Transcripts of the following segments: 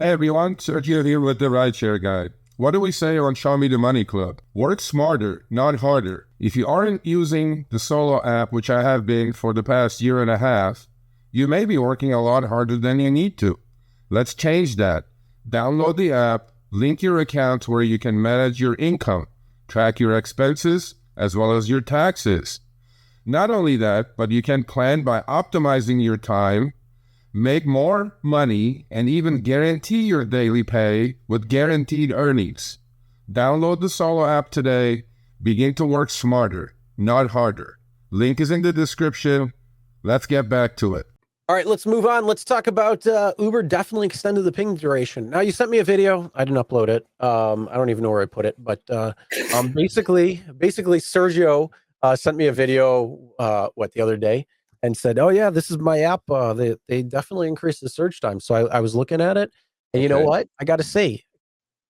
Hey everyone, Sergio here with the Rideshare Guy. What do we say on Show Me the Money Club? Work smarter, not harder. If you aren't using the Solo app, which I have been for the past year and a half, you may be working a lot harder than you need to. Let's change that. Download the app, link your account where you can manage your income, track your expenses, as well as your taxes. Not only that, but you can plan by optimizing your time, make more money, and even guarantee your daily pay with guaranteed earnings. Download the Solo app today. Begin to work smarter, not harder. Link is in the description. Let's get back to it. All right, let's move on. Let's talk about Uber definitely extended the ping duration. Now, you sent me a video. I didn't upload it. I don't even know where I put it. But basically, Sergio sent me a video, the other day, and said, oh, yeah, this is my app. They definitely increased the search time. So I was looking at it. And you know what? I got to say,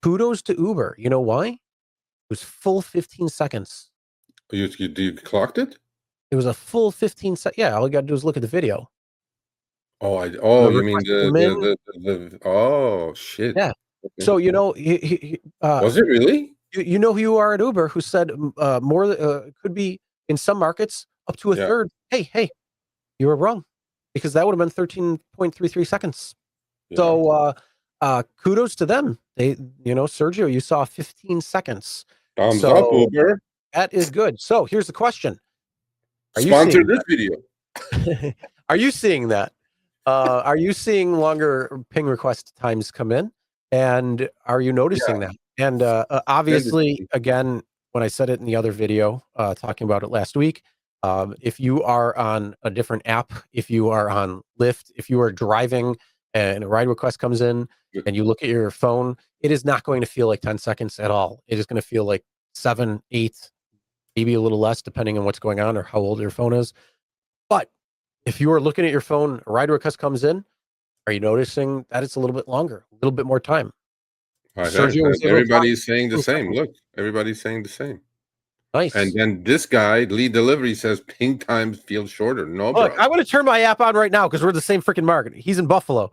kudos to Uber. You know why? It was full 15 seconds. You clocked it? It was a full 15 seconds. Yeah, all you got to do is look at the video. You mean the oh, shit. Yeah. Okay. So, you know, was it really? You know who you are at Uber who said more could be in some markets up to a third. Hey, you were wrong, because that would have been 13.33 seconds. Yeah. So kudos to them. Sergio, you saw 15 seconds. Thumbs up, Uber. That is good. So here's the question. Sponsor this video. Are you seeing that? Are you seeing longer ping request times come in? And are you noticing that? And obviously, again, when I said it in the other video, talking about it last week, if you are on a different app, if you are on Lyft, if you are driving and a ride request comes in and you look at your phone, it is not going to feel like 10 seconds at all. It is going to feel like 7, 8, maybe a little less, depending on what's going on or how old your phone is. But if you are looking at your phone, a ride request comes in, are you noticing that it's a little bit longer, a little bit more time? Everybody's saying the same. Look, everybody's saying the same. Nice. And then this guy, Lead Delivery, says ping times feel shorter. No, look, I want to turn my app on right now because we're the same freaking market. He's in Buffalo.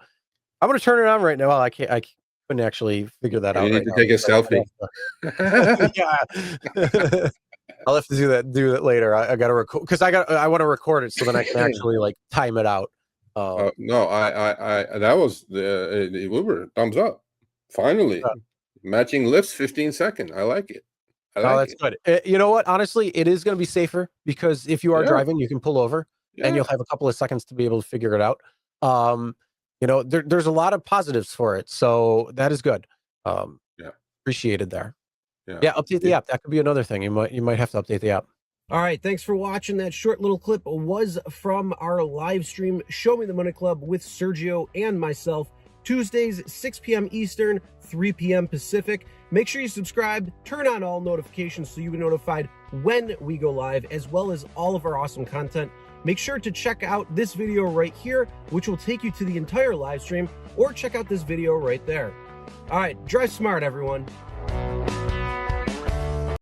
I'm going to turn it on right now. Well, I couldn't actually figure that out. You need to take a selfie. Yeah. I'll have to do that later. I got to record because I want to record it so then I can actually like time it out. No, that was the Uber thumbs up. Finally, matching Lyft's 15 second. I like it. That's good. You know what? Honestly, it is going to be safer because if you are driving, you can pull over and you'll have a couple of seconds to be able to figure it out. There's a lot of positives for it, so that is good. Appreciated there. Yeah, update the app. That could be another thing. You might have to update the app. All right, thanks for watching. That short little clip was from our live stream, Show Me the Money Club with Sergio and myself, Tuesdays, 6 p.m. Eastern, 3 p.m. Pacific. Make sure you subscribe, turn on all notifications so you get notified when we go live, as well as all of our awesome content. Make sure to check out this video right here, which will take you to the entire live stream, or check out this video right there. All right, drive smart, everyone.